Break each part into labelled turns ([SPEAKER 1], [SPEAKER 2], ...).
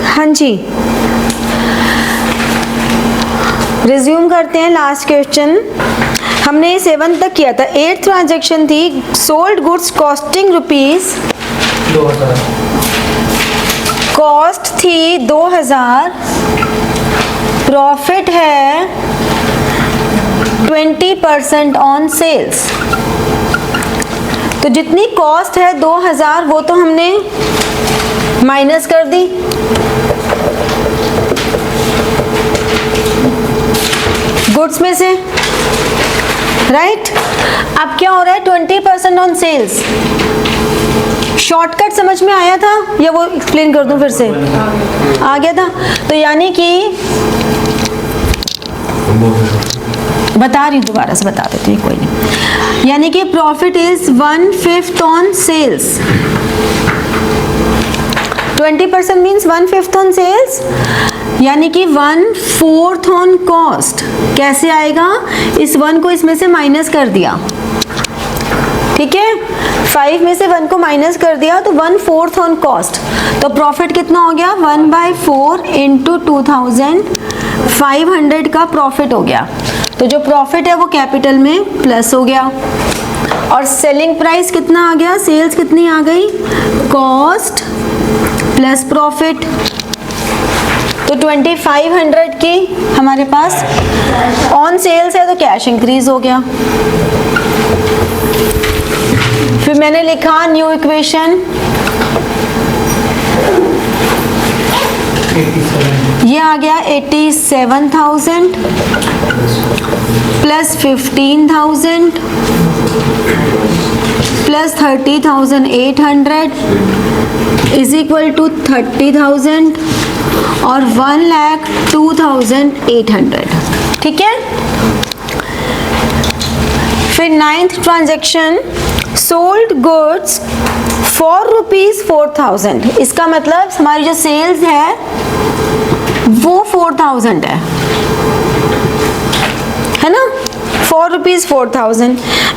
[SPEAKER 1] हाँ जी, रिज्यूम करते हैं। लास्ट क्वेश्चन हमने 7 तक किया था। 8th ट्रांजेक्शन थी, sold goods costing rupees
[SPEAKER 2] 2000,
[SPEAKER 1] cost थी 2000, प्रॉफिट है 20% ऑन सेल्स। तो जितनी कॉस्ट है 2000 वो तो हमने माइनस कर दी, गुड्स में से, राइट। अब क्या हो रहा है, 20% ऑन सेल्स। शॉर्टकट समझ में आया था या वो एक्सप्लेन कर दूं फिर से? आ गया था। तो यानी कि बता रही हूँ, दोबारा से बता देती हूँ, कोई नहीं। यानी कि profit is 1/5 on sales. 20% means 1/5 on sales, यानी कि 1/4 ऑन कॉस्ट। कैसे आएगा? इस 1 को इसमें से माइनस कर दिया, ठीक है। 5 में से 1 को माइनस कर दिया तो 1/4 ऑन कॉस्ट। तो प्रॉफिट कितना हो गया? 1/4 इंटू 2500 का प्रॉफिट हो गया। तो जो प्रॉफिट है वो कैपिटल में प्लस हो गया। और सेलिंग प्राइस कितना आ गया? सेल्स कितनी आ गई? Cost plus profit. तो 2500 की हमारे पास ऑन सेल्स है तो कैश इंक्रीज हो गया। फिर मैंने लिखा न्यू इक्वेशन, ये आ गया 87,000 plus 15,000 plus 30,800 is equal to 30,000 और 1,02,800, ठीक है। फिर 9th transaction, sold goods for ₹4,000। इसका मतलब हमारी जो सेल्स है वो 4,000 है ना, ₹4,000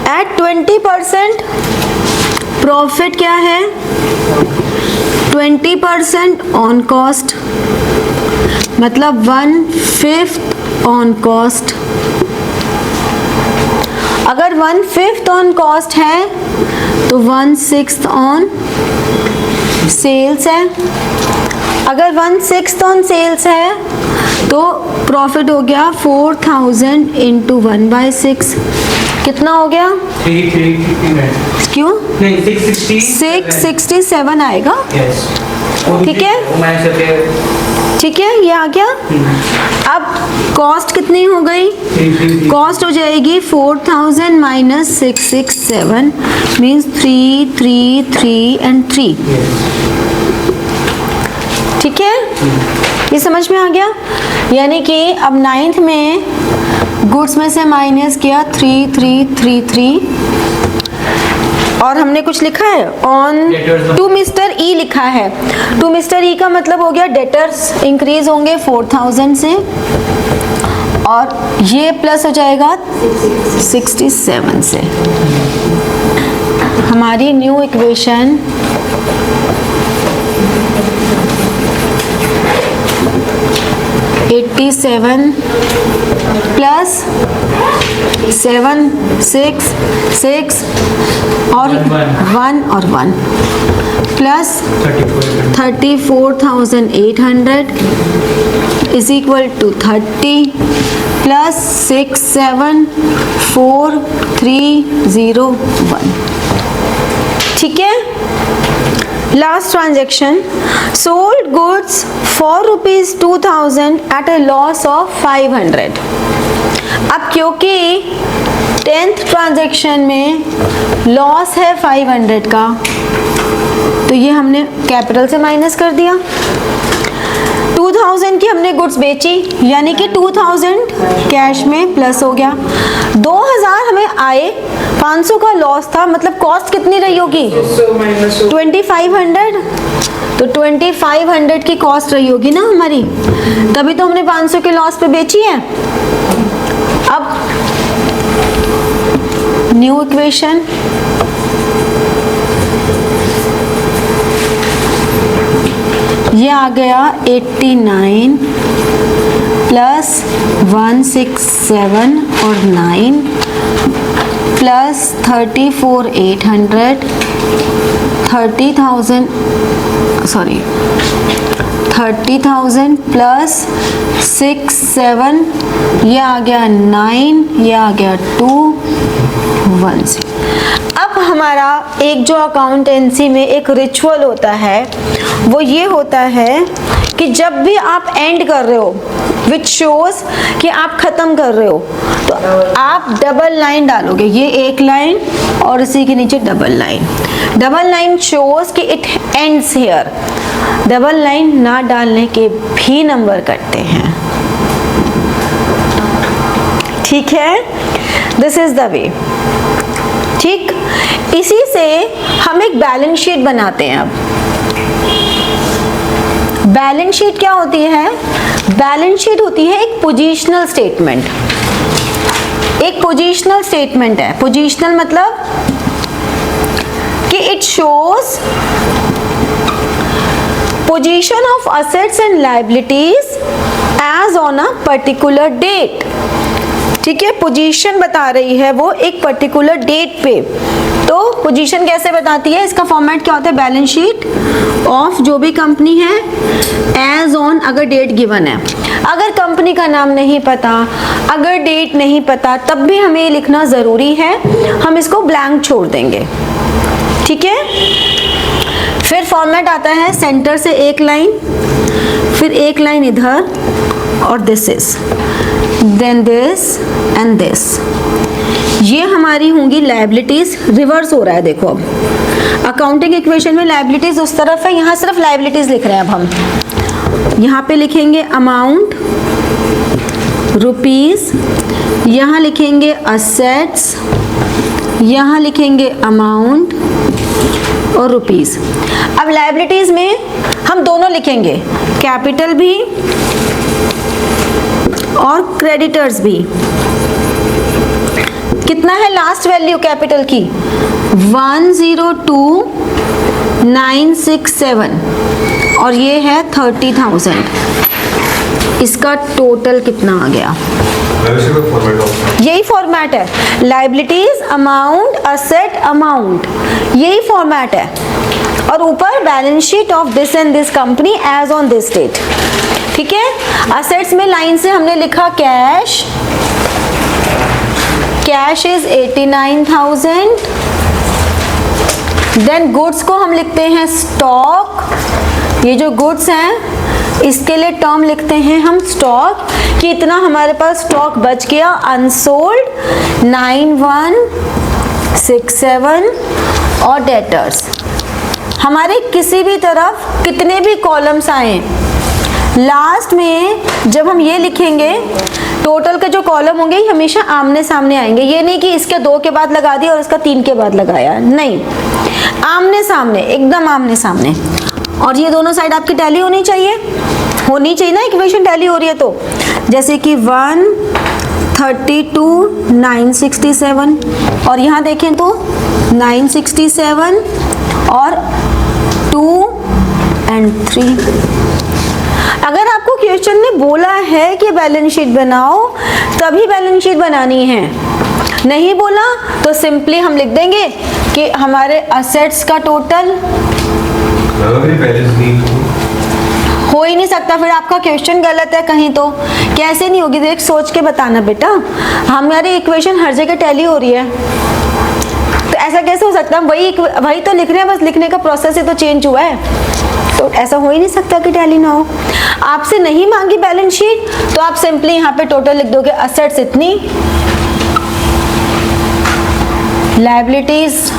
[SPEAKER 1] एट 20%। प्रॉफिट क्या है? 20% ऑन कॉस्ट, मतलब 1/5 ऑन कॉस्ट। अगर 1/5 ऑन कॉस्ट है तो 1/6 ऑन सेल्स है। अगर 1/6 ऑन सेल्स है तो प्रॉफिट हो गया 4,000 इंटू 1/6। कितना हो गया?
[SPEAKER 2] 339,
[SPEAKER 1] क्यों?
[SPEAKER 2] नहीं 667
[SPEAKER 1] आएगा, ठीक है, ठीक है, ये आ गया। अब कॉस्ट कितनी हो गई? कॉस्ट हो जाएगी 4,000 माइनस 667 मीन्स 3, 3, 3 एंड 3, ठीक है। ये समझ में आ गया। यानी कि अब 9th में गुड्स में से माइनस किया 3, 3, 3, 3 और हमने कुछ लिखा है ऑन टू मिस्टर ई लिखा है। टू मिस्टर ई का मतलब हो गया डेटर्स इंक्रीज होंगे 4,000 से और ये प्लस हो जाएगा 67 से। हमारी न्यू इक्वेशन $87 प्लस 7, 6, 6 और 1 और 1 plus 34,800 is equal to 30 plus 674,301, ठीक है। Last transaction, sold goods for ₹2,000 at a loss of 500। अब क्योंकि 10th ट्रांजेक्शन में लॉस है 500 का तो ये हमने कैपिटल से माइनस कर दिया। 2000 की हमने गुड्स बेची यानी कि 2000 कैश में प्लस हो गया। 2000 हमें आए, 500 का लॉस था, मतलब कॉस्ट कितनी रही होगी? 2500। तो 2500 की कॉस्ट रही होगी ना हमारी, तभी तो हमने 500 के लॉस पे बेची है। अब न्यू इक्वेशन, ये आ गया 89 प्लस 167 और 9 प्लस 34,800 30,000 प्लस 6 7 ये आ गया 9 ये आ गया 2 1 6। अब हमारा एक जो अकाउंटेंसी में एक रिचुअल होता है वो ये होता है कि जब भी आप एंड कर रहे हो विच शोज कि आप ख़त्म कर रहे हो तो आप डबल लाइन डालोगे, ये एक लाइन और इसी के नीचे डबल लाइन शोज कि it ends here. Double line ना डालने के भी नंबर कटते हैं, ठीक है, दिस इज द वे। ठीक, इसी से हम एक बैलेंस शीट बनाते हैं। अब बैलेंस शीट क्या होती है? बैलेंस शीट होती है एक पोजीशनल स्टेटमेंट। एक पोजीशनल स्टेटमेंट है। पोजीशनल मतलब कि it shows position of assets and liabilities as on a particular date. ठीक है, पोजीशन बता रही है वो एक पर्टिकुलर डेट पे। तो पोजीशन कैसे बताती है? इसका फॉर्मेट क्या होता है? बैलेंस शीट ऑफ जो भी कंपनी है एज ऑन, अगर डेट गिवन है, अगर कंपनी का नाम नहीं पता, अगर डेट नहीं पता, तब भी हमें ये लिखना जरूरी है। हम इसको ब्लैंक छोड़ देंगे, ठीक है। फिर फॉर्मेट आता है सेंटर से एक लाइन, फिर एक लाइन इधर और this is, then this and this. ये हमारी होंगी लायबिलिटीज। रिवर्स हो रहा है, देखो अब अकाउंटिंग इक्वेशन में लायबिलिटीज उस तरफ है, यहाँ सिर्फ लायबिलिटीज लिख रहे हैं। अब हम यहाँ पे लिखेंगे अमाउंट रुपीज, यहाँ लिखेंगे असेट्स, यहाँ लिखेंगे अमाउंट और रुपीज। अब लायबिलिटीज में हम दोनों लिखेंगे, कैपिटल भी और क्रेडिटर्स भी। कितना है लास्ट वैल्यू कैपिटल की? 102,967 और ये है 30,000। इसका टोटल कितना आ गया? यही फॉर्मेट है, लायबिलिटीज अमाउंट असेट अमाउंट, यही फॉर्मेट है। और ऊपर balance sheet of this and this company as on this date. ठीक है, असेट्स में लाइन से हमने लिखा cash, cash is 89,000। Then goods को हम लिखते हैं स्टॉक, ये जो गुड्स हैं इसके लिए टर्म लिखते हैं हम स्टॉक, कि इतना हमारे पास स्टॉक बच गया अनसोल्ड 9167। और डेटर्स हमारे किसी भी तरफ कितने भी कॉलम्स आए, लास्ट में जब हम ये लिखेंगे टोटल के जो कॉलम होंगे ये हमेशा आमने सामने आएंगे। ये नहीं कि इसके 2 के बाद लगा दिया और इसका 3 के बाद लगाया, नहीं, आमने सामने, एकदम आमने सामने। और ये दोनों साइड आपकी टैली होनी चाहिए ना, इक्वेशन टैली हो रही है तो। जैसे कि 132,967 और यहाँ देखें तो 967 और 2 and 3। अगर आपको क्वेश्चन में बोला है कि बैलेंस शीट बनाओ तभी बैलेंस शीट बनानी है, नहीं बोला तो सिंपली हम लिख देंगे कि हमारे असेट्स का टोटल हो ही नहीं सकता, फिर आपका क्वेश्चन गलत है कहीं तो। कैसे नहीं होगी, देख सोच के बताना बेटा, हमारी इक्वेशन हर जगह टैली हो रही है तो ऐसा कैसे हो सकता है? वही तो लिख रहे हैं, बस लिखने का प्रोसेस ही तो चेंज हुआ है, तो ऐसा हो ही नहीं सकता कि टैली ना हो। आपसे नहीं मांगी बैलेंस शीट तो आप सिंपली यहाँ पे टोटल लिख दोगे, असेट्स इतनी, लायबिलिटीज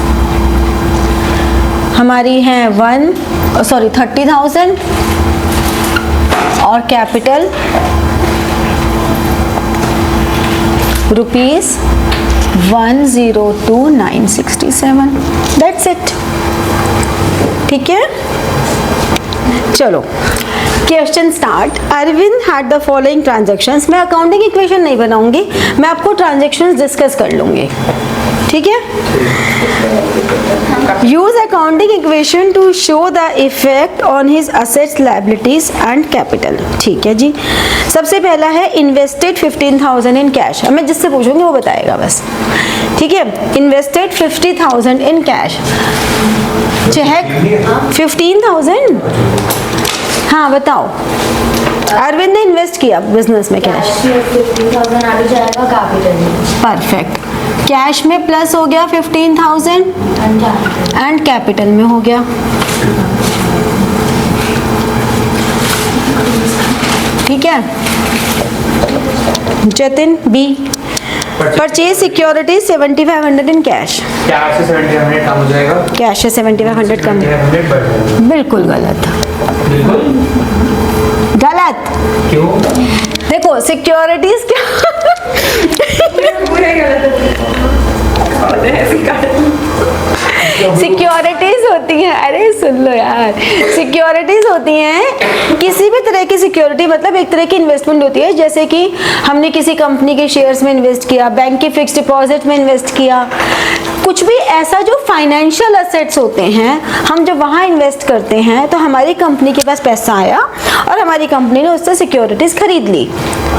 [SPEAKER 1] हमारी हैं 30,000 और कैपिटल रुपीज 102,967। दैट्स इट, ठीक है। चलो question start. Arvind had the following transactions. मैं अकाउंटिंग इक्वेशन नहीं बनाऊंगी, मैं आपको ट्रांजैक्शंस डिस्कस कर लूंगी। ठीक है। Use accounting equation two show the effect on his assets, liabilities and capital. ठीक है जी। सबसे पहला है इन्वेस्टेड 15,000 इन कैश। मैं जिससे पूछूंगी वो बताएगा बस, ठीक है। Invested 50,000 in cash, cheque 15,000। हाँ बताओ, अरविंद ने इन्वेस्ट किया बिजनेस में कैश,
[SPEAKER 3] 15,000 आ भी जाएगा कैपिटल में।
[SPEAKER 1] परफेक्ट। कैश में प्लस हो गया 15,000 एंड कैपिटल में हो गया, ठीक है। Jatin B, purchase security 7,500 in cash.
[SPEAKER 2] Cash से 7,500 कम हो जाएगा,
[SPEAKER 1] कैश से 7,500 कम,
[SPEAKER 2] 7,500 बढ़ जाएगा।
[SPEAKER 1] बिल्कुल गलत,
[SPEAKER 2] बिल्कुल
[SPEAKER 1] गलत।
[SPEAKER 2] क्यों?
[SPEAKER 1] देखो सिक्योरिटीज क्या सिक्योरिटीज होती हैं, अरे सुन लो यार, सिक्योरिटीज होती हैं किसी भी तरह की सिक्योरिटी, मतलब एक तरह की इन्वेस्टमेंट होती है। जैसे कि हमने किसी कंपनी के शेयर्स में इन्वेस्ट किया, बैंक के फिक्स डिपॉजिट में इन्वेस्ट किया, कुछ भी ऐसा जो फाइनेंशियल असेट्स होते हैं, हम जब वहाँ इन्वेस्ट करते हैं तो हमारी कंपनी के पास पैसा आया और हमारी कंपनी ने उससे सिक्योरिटीज खरीद ली,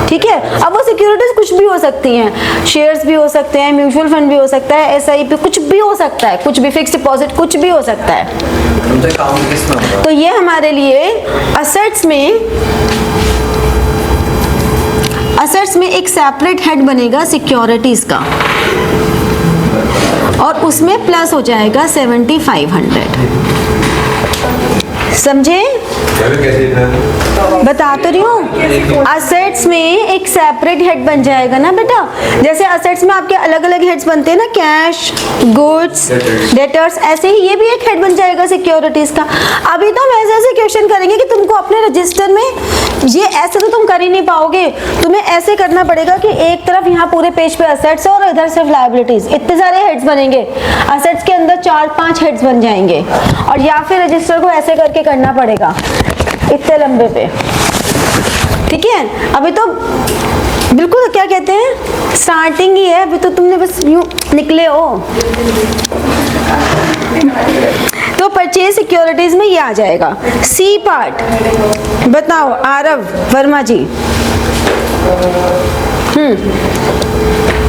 [SPEAKER 1] ठीक है। अब वो सिक्योरिटीज कुछ भी हो सकती हैं, शेयर्स भी हो सकते हैं, म्यूचुअल फंड भी हो सकता है, SIP कुछ भी हो सकता है, कुछ भी फिक्स डिपॉजिट कुछ भी हो सकता है। तो ये हमारे लिए असेट्स में एक सेपरेट हेड बनेगा सिक्योरिटीज का, और उसमें प्लस हो जाएगा 7,500। समझे? बता तो रही हूँ, असेट्स में एक सेपरेट हेड बन जाएगा ना बेटा। जैसे असेट्स में आपके अलग अलग हेड्स बनते हैं ना, कैश, गुड्स, डेटर्स, ऐसे ही ये भी एक हेड बन जाएगा सिक्योरिटीज का। अभी तो हम ऐसे ऐसे क्वेश्चन करेंगे कि तुमको अपने रजिस्टर में ये ऐसे तो तुम कर ही नहीं पाओगे, तुम्हें ऐसे करना पड़ेगा कि एक तरफ यहाँ पूरे पेज पे असेट्स है और इधर सिर्फ लायबिलिटीज, इतने सारे हेड्स बनेंगे। असेट्स के अंदर 4-5 हेड्स बन जाएंगे, और या फिर रजिस्टर को ऐसे करके करना पड़ेगा इतने लंबे पे, ठीक है। अभी तो बिल्कुल क्या कहते हैं, स्टार्टिंग ही है, अभी तो तुमने बस यूं निकले हो। तो परचेज सिक्योरिटीज में ये आ जाएगा। सी पार्ट बताओ आरव वर्मा जी।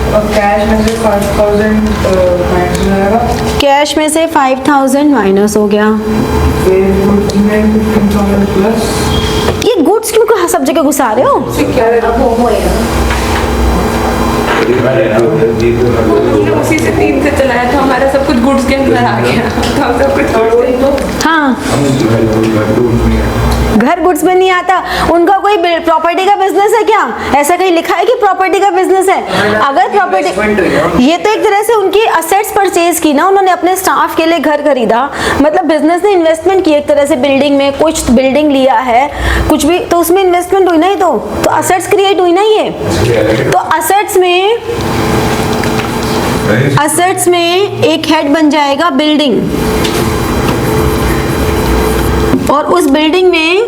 [SPEAKER 2] कैश में से 5,000 माइनस हो जाएगा,
[SPEAKER 1] कैश में से 5,000 माइनस हो गया।
[SPEAKER 2] फिर गुड्स में 15,000 प्लस।
[SPEAKER 1] ये गुड्स क्यों सब जगह घुसा रहे हो?
[SPEAKER 4] उसी से 3 से चलाया था, हमारा सब कुछ गुड्स के अंदर आ गया, तो हम सब कुछ
[SPEAKER 1] हाँ, घर गुड्स में नहीं आता। उनका कोई प्रॉपर्टी का बिजनेस है क्या? ऐसा कहीं लिखा है कि प्रॉपर्टी का बिजनेस है? अगर प्रॉपर्टी, ये तो एक तरह से उनकी असेट्स परचेज की ना, उन्होंने अपने स्टाफ के लिए घर खरीदा, मतलब बिजनेस ने इन्वेस्टमेंट की एक तरह से बिल्डिंग में, कुछ बिल्डिंग लिया है कुछ भी, तो उसमें इन्वेस्टमेंट हुई ना, ही तो असेट्स क्रिएट हुई ना ये। तो असेट्स में एक हेड बन जाएगा बिल्डिंग, और उस बिल्डिंग में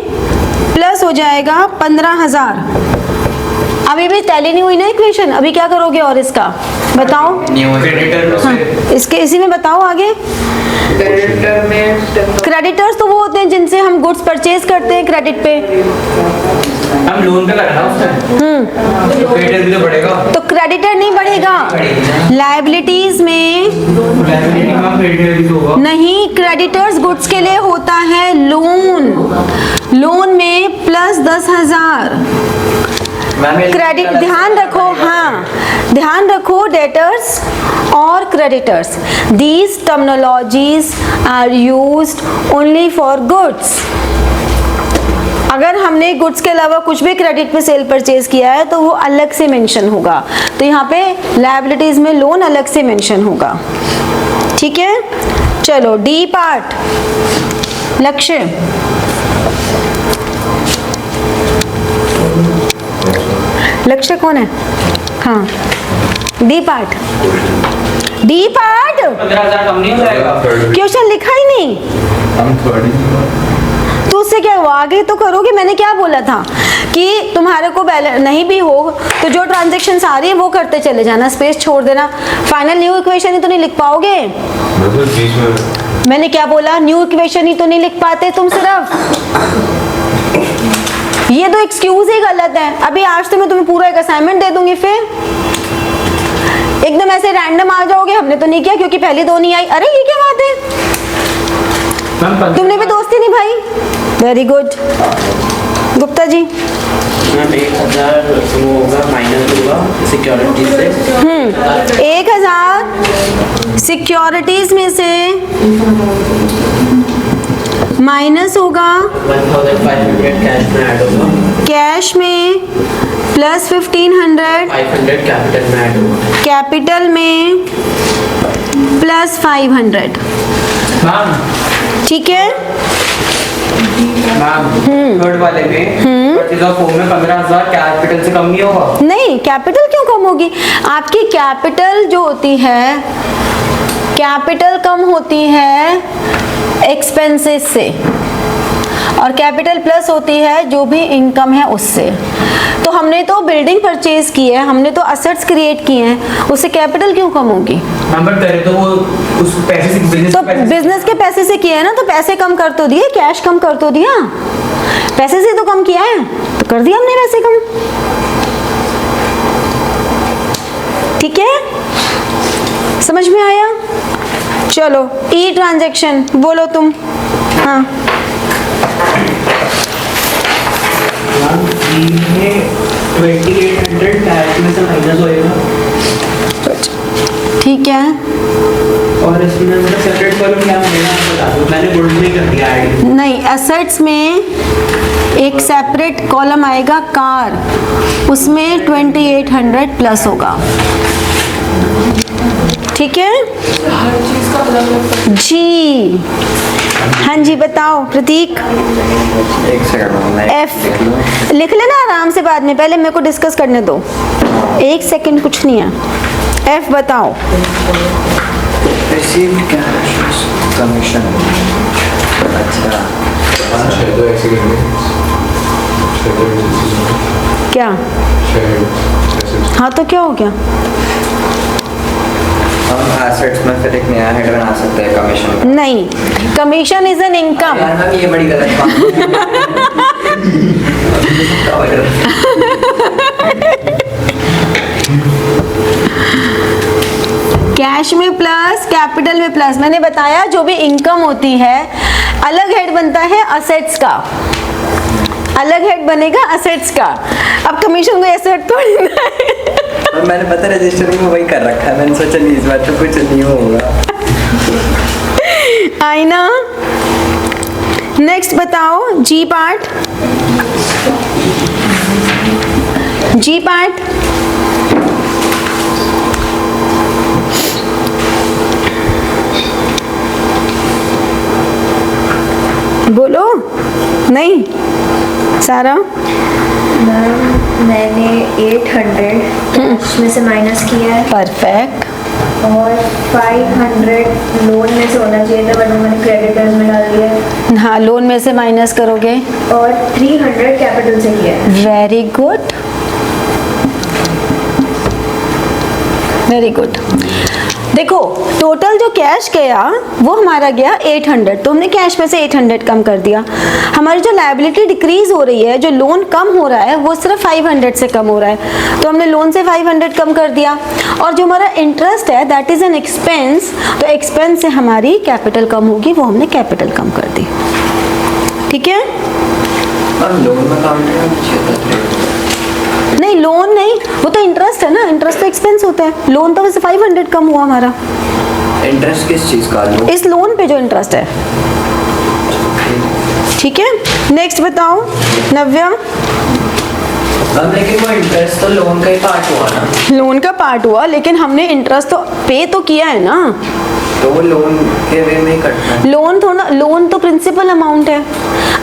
[SPEAKER 1] प्लस हो जाएगा 15,000। अभी भी टैली नहीं हुई ना इक्वेशन, अभी क्या करोगे और इसका बताओ? हाँ, इसके इसी में बताओ आगे।
[SPEAKER 2] क्रेडिटर में
[SPEAKER 1] क्रेडिटर्स तो वो होते हैं जिनसे हम गुड्स परचेज करते हैं क्रेडिट पे।
[SPEAKER 2] हम लोन पे करना उसमें, क्रेडिटर भी तो बढ़ेगा।
[SPEAKER 1] तो क्रेडिटर नहीं बढ़ेगा, लायबिलिटीज में
[SPEAKER 2] क्रेडिटर भी तो होगा।
[SPEAKER 1] नहीं, क्रेडिटर्स गुड्स के लिए होता है लोन, लोन में प्लस 10,000 क्रेडिट। ध्यान रखो, हाँ ध्यान रखो, डेटर्स और creditors, these terminologies are used only for goods. अगर हमने गुड्स के अलावा कुछ भी क्रेडिट पे सेल परचेज किया है तो वो अलग से मेंशन होगा। तो यहाँ पे लायबिलिटीज में लोन अलग से मेंशन होगा, ठीक है। चलो डी पार्ट, लक्ष्य। लक्ष्य कौन है? हाँ, डी पार्ट, डी पार्ट
[SPEAKER 2] 15,000 कम नहीं हो जाएगा?
[SPEAKER 1] क्वेश्चन लिखा ही नहीं। तो उससे क्या हुआ, आगे तो करोगे। मैंने क्या बोला था कि तुम्हारे को बैलेंस नहीं भी हो तो जो ट्रांजेक्शन आ रही है वो करते चले जाना, स्पेस छोड़ देना। फाइनल न्यू इक्वेशन ही तो नहीं लिख पाओगे। मैंने क्या बोला, न्यू इक्वेशन ही तो नहीं लिख पाते तुम सिर्फ। ये तो एक्सक्यूज ही गलत है। अभी आज तो मैं तुम्हें पूरा एक असाइनमेंट दे दूंगी, फिर एकदम ऐसे रैंडम आ जाओगे। हमने तो नहीं किया क्योंकि पहली दो नहीं आई। अरे ये क्या बात है, तुमने भी दोस्ती निभाई। Very good Gupta ji.
[SPEAKER 5] Ma'am 1000 वो होगा माइनस होगा सिक्योरिटी से।
[SPEAKER 1] 1000 सिक्योरिटीज में से माइनस होगा
[SPEAKER 5] 1500 कैश में ऐड होगा,
[SPEAKER 1] कैश में, प्लस 1500
[SPEAKER 5] 500 कैपिटल में ऐड होगा।
[SPEAKER 1] कैपिटल में, प्लस 500।
[SPEAKER 2] मैम
[SPEAKER 1] ठीक है।
[SPEAKER 2] मैम थर्ड वाले में परचेज ऑफ होम में 15,000 कैपिटल से कम नहीं होगा।
[SPEAKER 1] नहीं, कैपिटल क्यों कम होगी? आपकी कैपिटल जो होती है, कैपिटल कम होती है एक्सपेंसेस से, और कैपिटल प्लस होती है जो भी इनकम है उससे। तो हमने तो बिल्डिंग परचेज की है, हमने तो असेट्स क्रिएट किए हैं, उससे कैपिटल क्यों कम होगी?
[SPEAKER 2] नंबर करे तो वो उस पैसे से बिजनेस
[SPEAKER 1] तो बिजनेस के पैसे से किया है ना, तो पैसे कम कर तो दिए, कैश कम कर तो दिया, पैसे से तो कम किया है, तो कर दिया हमने पैसे कम। ठीक है, समझ में आया? चलो ई ट्रांजैक्शन बोलो तुम। हाँ
[SPEAKER 5] 2800 कैश में से माइनस होएगा,
[SPEAKER 1] ठीक है।
[SPEAKER 5] और इसमें मेरा सेपरेट कॉलम क्या होगा आप बता दो। मैंने गुड्स में कर दिया ऐड।
[SPEAKER 1] नहीं, एसेट्स में एक सेपरेट कॉलम आएगा कार, उसमें 2800 प्लस होगा। ठीक है
[SPEAKER 4] हर चीज का अलग अलग
[SPEAKER 1] जी। हाँ जी बताओ प्रतीक।
[SPEAKER 5] एक सेकंड
[SPEAKER 1] एफ लिख लेना आराम से, बाद में, पहले मेरे को डिस्कस करने दो। एक सेकंड, कुछ नहीं है। एफ बताओ।
[SPEAKER 5] Received cash commission. अच्छा
[SPEAKER 1] क्या? हाँ तो क्या हो गया?
[SPEAKER 5] हम एसेट्स में फिर एक नया हेड बना सकते हैं कमीशन।
[SPEAKER 1] नहीं, कमीशन इज एन इनकम।
[SPEAKER 5] यार मैम ये बड़ी गलत बात है।
[SPEAKER 1] कैश में प्लस, कैपिटल में प्लस। मैंने बताया जो भी इनकम होती है, अलग हेड बनता है असेट्स का, अलग हेड बनेगा असेट्स का। अब कमीशन को एसेट थोड़ी ना है।
[SPEAKER 5] और मैंने पता रजिस्टरिंग में वही कर रखा है, मैंने सोचा नहीं इस बार तो कुछ नहीं होगा।
[SPEAKER 1] आई ना। नेक्स्ट बताओ जी पार्ट। जी पार्ट बोलो। नहीं सारा?
[SPEAKER 3] मैंने 800 कैश में से माइनस किया है,
[SPEAKER 1] परफेक्ट।
[SPEAKER 3] और 500 लोन में से होना चाहिए था, बट मैंने क्रेडिटर्स में डाल दिया है,
[SPEAKER 1] हाँ लोन में से माइनस करोगे।
[SPEAKER 3] और 300 कैपिटल से किया है।
[SPEAKER 1] Very good, very good. देखो टोटल जो कैश गया वो हमारा गया 800, तो हमने कैश में से 800 कम कर दिया। हमारी जो लायबिलिटी डिक्रीज हो रही है, जो लोन कम हो रहा है, वो सिर्फ 500 से कम हो रहा है, तो हमने लोन से 500 कम कर दिया। और जो हमारा इंटरेस्ट है दैट इज एन एक्सपेंस, तो एक्सपेंस से हमारी कैपिटल कम होगी, वो हमने कैपिटल कम कर दी। ठीक है,
[SPEAKER 5] और लोन में काउंट
[SPEAKER 1] नहीं लोन नहीं, वो तो इंटरेस्ट है ना, इंटरेस्ट तो एक्सपेंस होता है। लोन तो वैसे 500 कम हुआ हमारा।
[SPEAKER 5] इंटरेस्ट किस चीज का? लोन
[SPEAKER 1] इस लोन पे जो इंटरेस्ट है। ठीक है, नेक्स्ट बताओ नव्या।
[SPEAKER 5] अब लेकिन वो इंटरेस्ट तो लोन का ही पार्ट हुआ ना।
[SPEAKER 1] लोन का पार्ट हुआ, लेकिन हमने इंटरेस्ट तो पे तो किया है ना।
[SPEAKER 5] तो वो लोन के वे में ही कटना है।
[SPEAKER 1] लोन थोड़ा, लोन तो प्रिंसिपल अमाउंट है,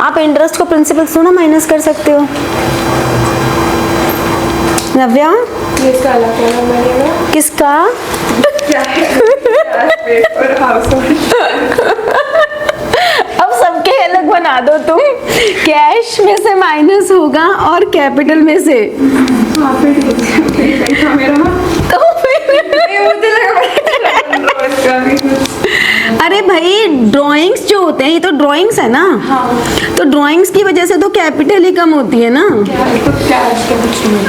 [SPEAKER 1] आप इंटरेस्ट को प्रिंसिपल से ना माइनस कर सकते हो। नव्या
[SPEAKER 4] ये इसका अलग कॉलम बनेगा।
[SPEAKER 1] किसका?
[SPEAKER 4] क्या है? Paper house hold.
[SPEAKER 1] अब सबके अलग बना दो तुम। माइनस होगा और कैपिटल में से
[SPEAKER 4] वहाँ पे ठीक था मेरा।
[SPEAKER 1] तो फिर
[SPEAKER 4] मुझे लगा इसका भी कुछ।
[SPEAKER 1] अरे भाई ड्राइंग्स जो होते हैं ये तो ड्राइंग्स है ना,
[SPEAKER 4] हाँ
[SPEAKER 1] तो ड्राइंग्स की वजह से तो कैपिटल ही कम होती है ना।
[SPEAKER 4] क्या है तो क्या इसका कुछ नहीं।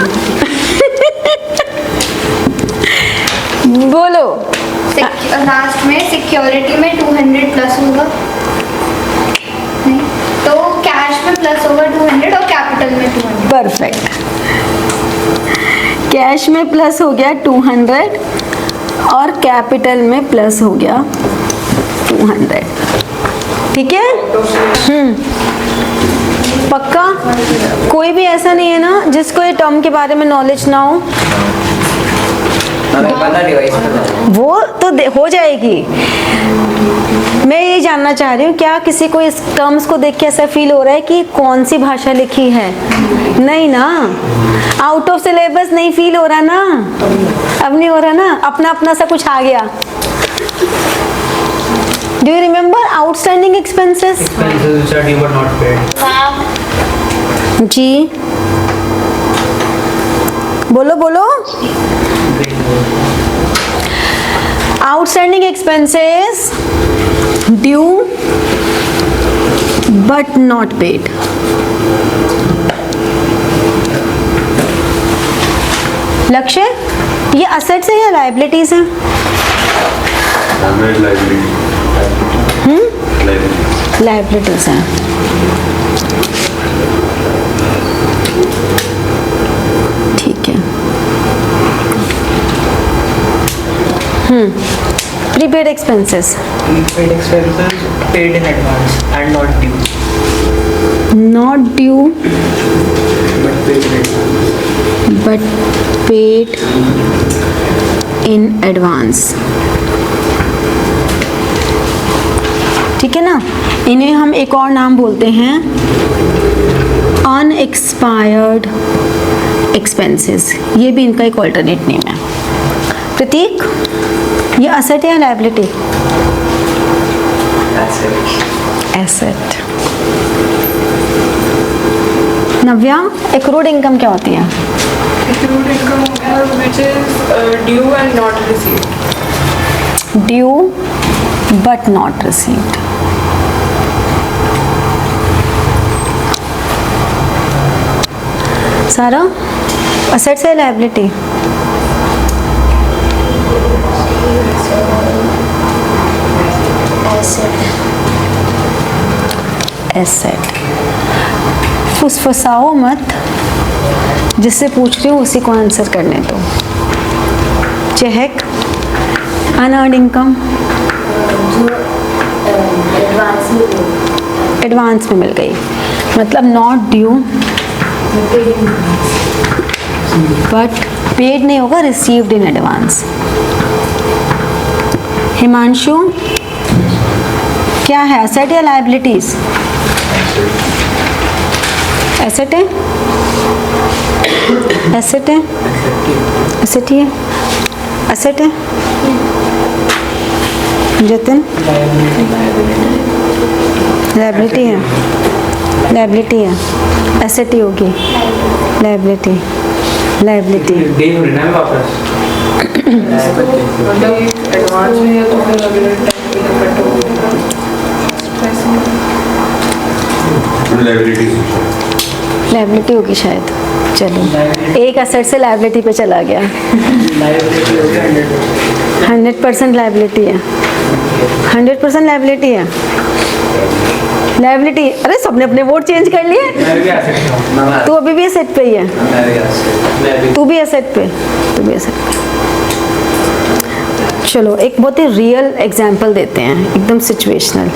[SPEAKER 1] बोलो।
[SPEAKER 3] लास्ट में सिक्योरिटी में 200 प्लस होगा नहीं, तो कैश में प्लस होगा 200 और कैपिटल में 200।
[SPEAKER 1] परफेक्ट। कैश में प्लस हो गया 200 और कैपिटल में प्लस हो गया 200। ठीक है। पक्का? कोई भी ऐसा नहीं है ना जिसको ये टर्म के बारे में नॉलेज ना हो? वो तो हो जाएगी। मैं ये जानना चाह रही हूँ, क्या किसी को इस टर्म्स को देख के ऐसा फील हो रहा है कि कौन सी भाषा लिखी है? नहीं ना, आउट ऑफ सिलेबस नहीं फील हो रहा ना, अब नहीं हो रहा ना, अपना अपना सा कुछ आ गया। Do you remember outstanding expenses?
[SPEAKER 2] Expenses which are due but not paid.
[SPEAKER 1] जी बोलो बोलो। Outstanding expenses due but not paid. लक्ष्य, ये असेट्स है या लायबिलिटीज हैं? लायबिलिटीज हैं। ठीक है। Prepaid expenses.
[SPEAKER 5] Prepaid expenses paid in advance and not due.
[SPEAKER 1] Not due
[SPEAKER 5] But paid in advance.
[SPEAKER 1] but paid in advance। ठीक है ना। इन्हें हम एक और नाम बोलते हैं अनएक्सपायर्ड एक्सपेंसेस। ये भी इनका एक ऑल्टरनेट नेम है। प्रतीक, ये असेट है या लायबिलिटी? एसेट। नव्या, एक्रूड इनकम क्या होती है?
[SPEAKER 4] Accrued income हो गया which is due and not received.
[SPEAKER 1] Due but not received. सारा, असेट्स है लायबिलिटी? एसेट। फुसफुसाओ मत, जिससे पूछ रही हूँ उसी को आंसर करने दो। चेक अनअर्न्ड इनकम एडवांस में मिल गई, मतलब नॉट ड्यू बट पेड नहीं होगा, रिसीव्ड इन एडवांस। हिमांशु, क्या है, एसेट या लायबिलिटीज? एसेट है, एसेट है, एसेट ही है, एसेट है। जतिन, लायबिलिटी है, लायबिलिटी है, एसेट ही होगी, लायबिलिटी, लायबिलिटी।
[SPEAKER 2] दे हो रही ना वापस।
[SPEAKER 4] मतलब एडवांस में या तो फिर अगले टाइम पे कट हो गया
[SPEAKER 1] लायबिलिटी होगी शायद। चलो, एक एसेट से लायबिलिटी पे चला गया।
[SPEAKER 5] Liability हो गया 100%.
[SPEAKER 1] 100% लायबिलिटी है, 100% लायबिलिटी है। लायबिलिटी, अरे सबने अपने वोट चेंज कर लिए।
[SPEAKER 2] मैं भी आ सकता हूँ।
[SPEAKER 1] तू अभी भी एसेट पे ही है, तू भी एसेट पे, तू भी एसेट पे। चलो एक बहुत ही रियल एग्जांपल देते हैं, एकदम सिचुएशनल।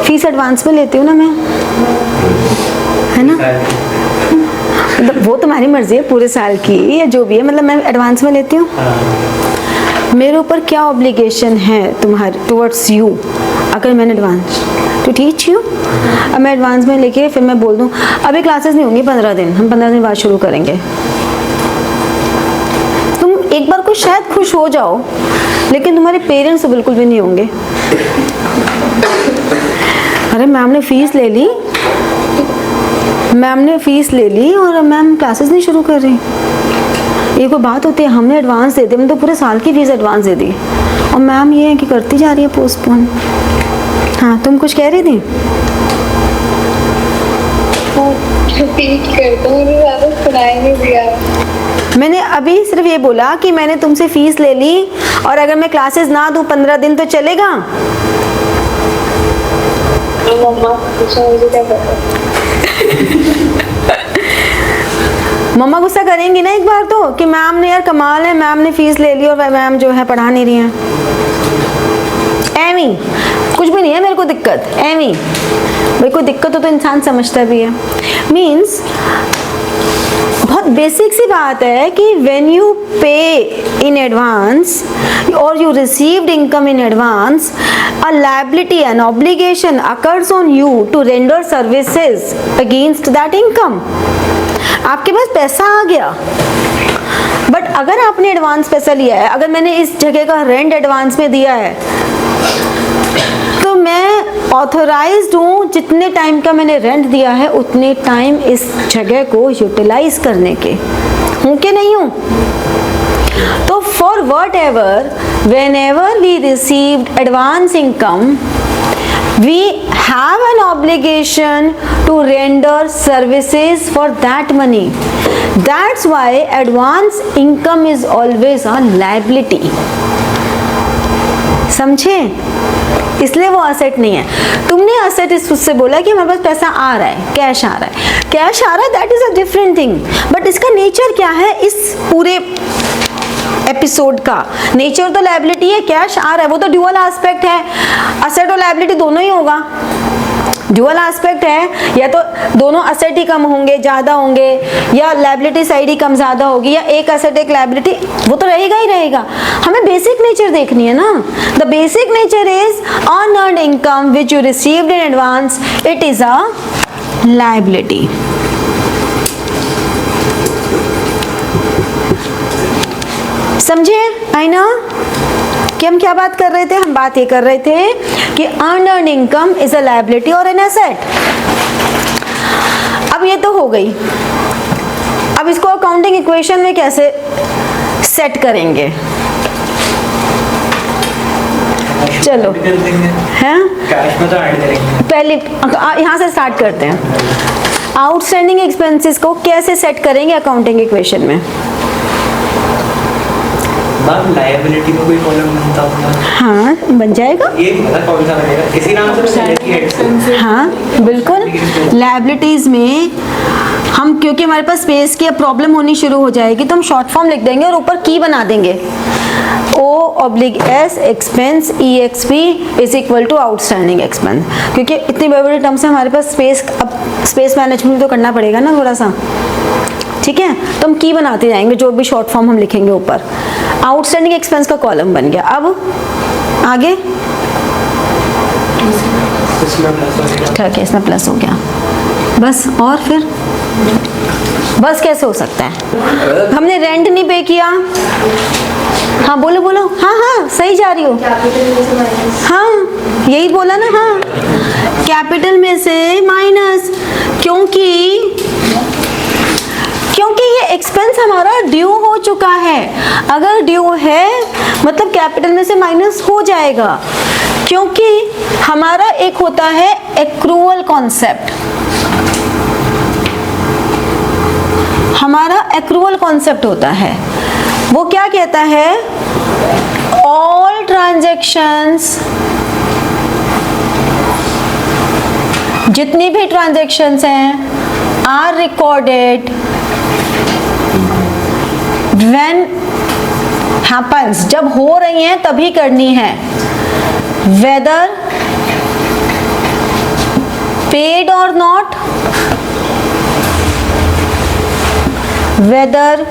[SPEAKER 1] फीस एडवांस में लेती हूँ ना मैं, है ना? मतलब वो तुम्हारी मर्जी है, पूरे साल की या जो भी है, मतलब मैं एडवांस में लेती हूँ। मेरे ऊपर क्या ऑब्लिगेशन है तुम्हारे टुवर्ड्स यू, अगर मैंने एडवांस टू टीच यू। अब मैं एडवांस में लेके फिर मैं बोल दूँ अभी क्लासेस नहीं होंगी 15 दिन, हम 15 दिन बाद शुरू करेंगे। तुम एक बार को शायद खुश हो जाओ, लेकिन तुम्हारे पेरेंट्स तो बिल्कुल भी नहीं होंगे। अरे मैम ने फीस ले ली, मैम ने फीस ले ली और मैम क्लासेस नहीं शुरू कर रही। ये कोई बात होती है? हमने एडवांस दे दी, हमने तो पूरे साल की फीस एडवांस दे दी और मैम ये है कि करती जा रही है पोस्टपोन। हाँ, तुम कुछ कह रही थी? मैंने अभी सिर्फ ये बोला कि मैंने तुमसे फीस ले ली और अगर मैं क्लासेस ना दूं 15 दिन तो चलेगा? मम्मा गुस्सा करेंगी ना एक बार तो कि मैम ने, यार कमाल है, मैम ने फीस ले ली और मैम जो है पढ़ा नहीं रही है। एमी कुछ भी नहीं है मेरे को दिक्कत, एमी भाई कोई दिक्कत हो तो इंसान समझता भी है। मीन्स बहुत बेसिक सी बात है कि व्हेन यू पे इन एडवांस और you received income in advance, a liability, an obligation occurs on you to render services against that income. आपके पास पैसा आ गया, बट अगर आपने एडवांस पैसा लिया है, अगर मैंने इस जगह का रेंट एडवांस में दिया है तो मैं ऑथोराइज्ड हूँ जितने टाइम का मैंने रेंट दिया है उतने टाइम इस जगह को यूटिलाइज करने के, हूँ कि नहीं हूँ? तो for whatever whenever we received advance income we have an obligation to render services for that money. That's why advance income is always a liability. समझे? इसलिए वो असेट नहीं है। तुमने असेट इस उससे बोला कि हमारे पास पैसा आ रहा है, कैश आ रहा है, कैश आ रहा है, that is a different thing. But इसका नेचर क्या है? इस पूरे एपिसोड का नेचर तो लायबिलिटी है, कैश आ रहा है, वो तो ड्यूअल एस्पेक्ट है। असेट और लायबिलिटी दोनों ही होगा, ड्यूअल एस्पेक्ट है, या तो दोनों असेट ही कम होंगे, ज्यादा होंगे, या लायबिलिटी साइड ही कम ज्यादा होगी, या एक असेट एक लायबिलिटी, वो तो रहेगा ही रहेगा। हमें बेसिक नेचर देखनी है ना। The basic nature is unearned income which you received in advance, it is a liability. समझे? आई नो कि हम क्या बात कर रहे थे? हम बात ये कर रहे थे कि unearned income is a liability और एन एसेट। अब ये तो हो गई, अब इसको अकाउंटिंग इक्वेशन में कैसे सेट करेंगे? चलो हैं,
[SPEAKER 5] कैश में तो ऐड करेंगे।
[SPEAKER 1] पहले यहाँ से स्टार्ट करते हैं। आउटस्टैंडिंग एक्सपेंसेस को कैसे सेट करेंगे अकाउंटिंग इक्वेशन में?
[SPEAKER 5] मैम लायबिलिटी में कोई कॉलम बनता होगा?
[SPEAKER 1] हाँ, बन जाएगा।
[SPEAKER 5] ये नहीं पता कौन सा बनेगा, इसी नाम से बनेगा।
[SPEAKER 1] हाँ बिल्कुल, लायबिलिटीज में हम, क्योंकि हमारे पास स्पेस की प्रॉब्लम होनी शुरू हो जाएगी तो हम शॉर्ट फॉर्म लिख देंगे और ऊपर की बना देंगे, O/S expense EXP is equal to outstanding expense. क्योंकि इतनी बड़ी बड़ी टर्म्स है हमारे पास, स्पेस, अब स्पेस मैनेजमेंट तो करना पड़ेगा ना थोड़ा सा, ठीक है? तो हम की बनाते जाएंगे, जो भी शॉर्ट फॉर्म हम लिखेंगे ऊपर। आउटस्टैंडिंग एक्सपेंस का कॉलम बन गया। अब आगे ठीक है, इसमें प्लस हो गया बस। और फिर बस कैसे हो सकता है? हमने रेंट नहीं पे किया। हाँ बोलो बोलो, हाँ हाँ सही जा रही हो, हाँ यही बोला ना। हाँ, कैपिटल में से माइनस, क्योंकि ये एक्सपेंस हमारा ड्यू हो चुका है। अगर ड्यू है मतलब कैपिटल में से माइनस हो जाएगा, क्योंकि हमारा एक होता है एक्रूअल कॉन्सेप्ट। हमारा एक्रूअल कॉन्सेप्ट होता है, वो क्या कहता है? ऑल ट्रांजैक्शंस, जितनी भी ट्रांजैक्शंस हैं, आर रिकॉर्डेड व्हेन हैपन्स, जब हो रही हैं तभी करनी है, वेदर पेड और नॉट, वेदर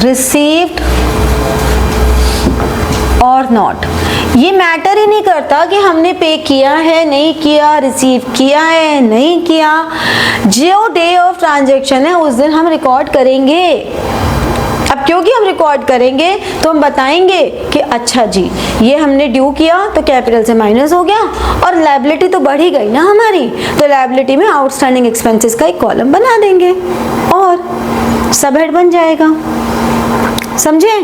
[SPEAKER 1] रिसीव्ड और नॉट। ये मैटर ही नहीं करता कि हमने पे किया है नहीं किया, रिसीव किया है नहीं किया, जो डे ऑफ ट्रांजैक्शन है उस दिन हम रिकॉर्ड करेंगे। अब क्योंकि हम रिकॉर्ड करेंगे तो हम बताएंगे कि अच्छा जी ये हमने ड्यू किया तो कैपिटल से माइनस हो गया और लायबिलिटी तो बढ़ ही गई ना हमारी, तो लायबिलिटी में आउटस्टैंडिंग एक्सपेंसेस का एक कॉलम बना देंगे और सब हेड बन जाएगा। समझे?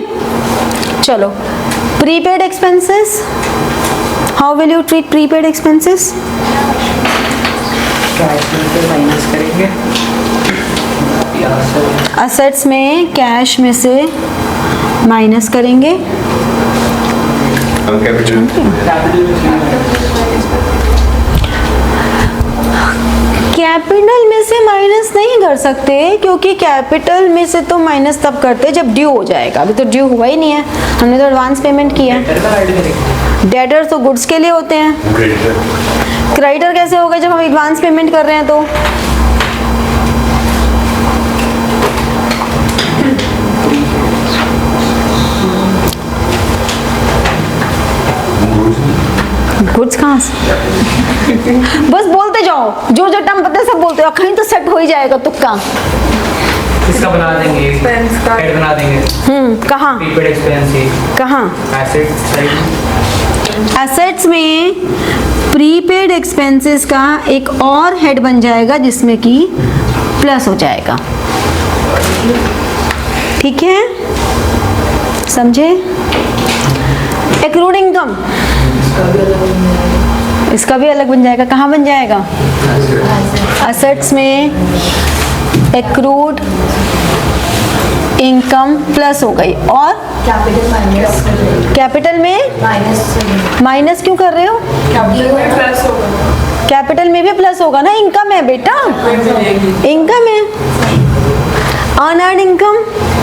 [SPEAKER 1] चलो, prepaid expenses, how will you treat prepaid expenses?
[SPEAKER 5] Cash में से माइनस करेंगे,
[SPEAKER 1] असेट्स में कैश में से माइनस करेंगे,
[SPEAKER 6] कैपिटल
[SPEAKER 1] कैपिटल में से माइनस नहीं कर सकते क्योंकि कैपिटल में से तो माइनस तब करते जब ड्यू हो जाएगा। अभी तो ड्यू हुआ ही नहीं है, हमने तो एडवांस पेमेंट किया है। डेटर तो गुड्स के लिए होते हैं, क्रेडिटर कैसे होगा जब हम एडवांस पेमेंट कर रहे हैं तो? गुड्स कहाँ से? बस बोलते जाओ, जो जो टर्म पता है सब बोलते हो, कहीं तो सेट हो ही जाएगा तुक्का।
[SPEAKER 2] इसका बना देंगे,
[SPEAKER 4] Expense का।
[SPEAKER 2] हेड बना देंगे,
[SPEAKER 1] कहाँ
[SPEAKER 2] प्रीपेड एक्सपेंस ही,
[SPEAKER 1] कहाँ?
[SPEAKER 2] Asset side.
[SPEAKER 1] एसेट्स में प्रीपेड एक्सपेंसेस का एक और हेड बन जाएगा जिसमें कि प्लस हो जाएगा। ठीक है, समझे? एक्रूड इनकम, इसका भी अलग बन जाएगा। कहाँ बन जाएगा? एसेट्स में एक्रूड इनकम प्लस हो गई और कैपिटल में माइनस क्यों कर रहे हो?
[SPEAKER 4] प्लस होगा।
[SPEAKER 1] कैपिटल में भी प्लस होगा ना, इनकम है बेटा, इनकम है, अनअर्न्ड इनकम।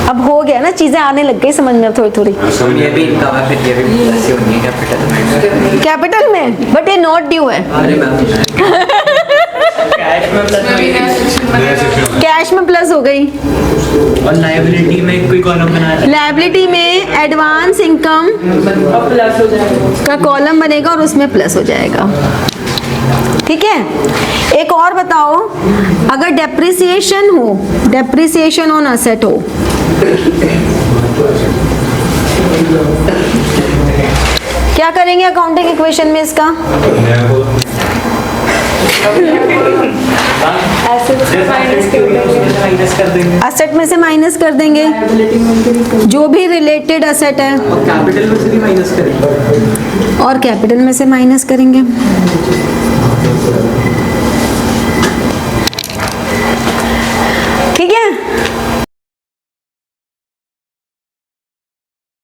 [SPEAKER 1] अब हो गया ना, चीजें आने लग गई समझ में थोड़ी थोड़ी।
[SPEAKER 5] ये भी इनकम है, फिर ये भी प्लस ही होनी है कैपिटल में।
[SPEAKER 1] कैपिटल में बट ये नॉट ड्यू है।
[SPEAKER 5] अरे मैम कैश में प्लस होगी
[SPEAKER 1] कैश में प्लस हो गई,
[SPEAKER 5] और लायबिलिटी में कोई कॉलम बना है,
[SPEAKER 1] लायबिलिटी में एडवांस इनकम
[SPEAKER 4] प्लस हो जाएगा।
[SPEAKER 1] का कॉलम बनेगा और उसमें प्लस हो जाएगा। ठीक है, एक और बताओ, अगर डेप्रिसिएशन हो, डेप्रिसिएशन ऑन असेट हो, क्या करेंगे अकाउंटिंग इक्वेशन में इसका?
[SPEAKER 5] माइनस कर देंगे,
[SPEAKER 1] असेट में से माइनस कर देंगे जो भी रिलेटेड असेट है,
[SPEAKER 5] कैपिटल में से भी माइनस करेंगे।
[SPEAKER 1] और कैपिटल में से माइनस करेंगे।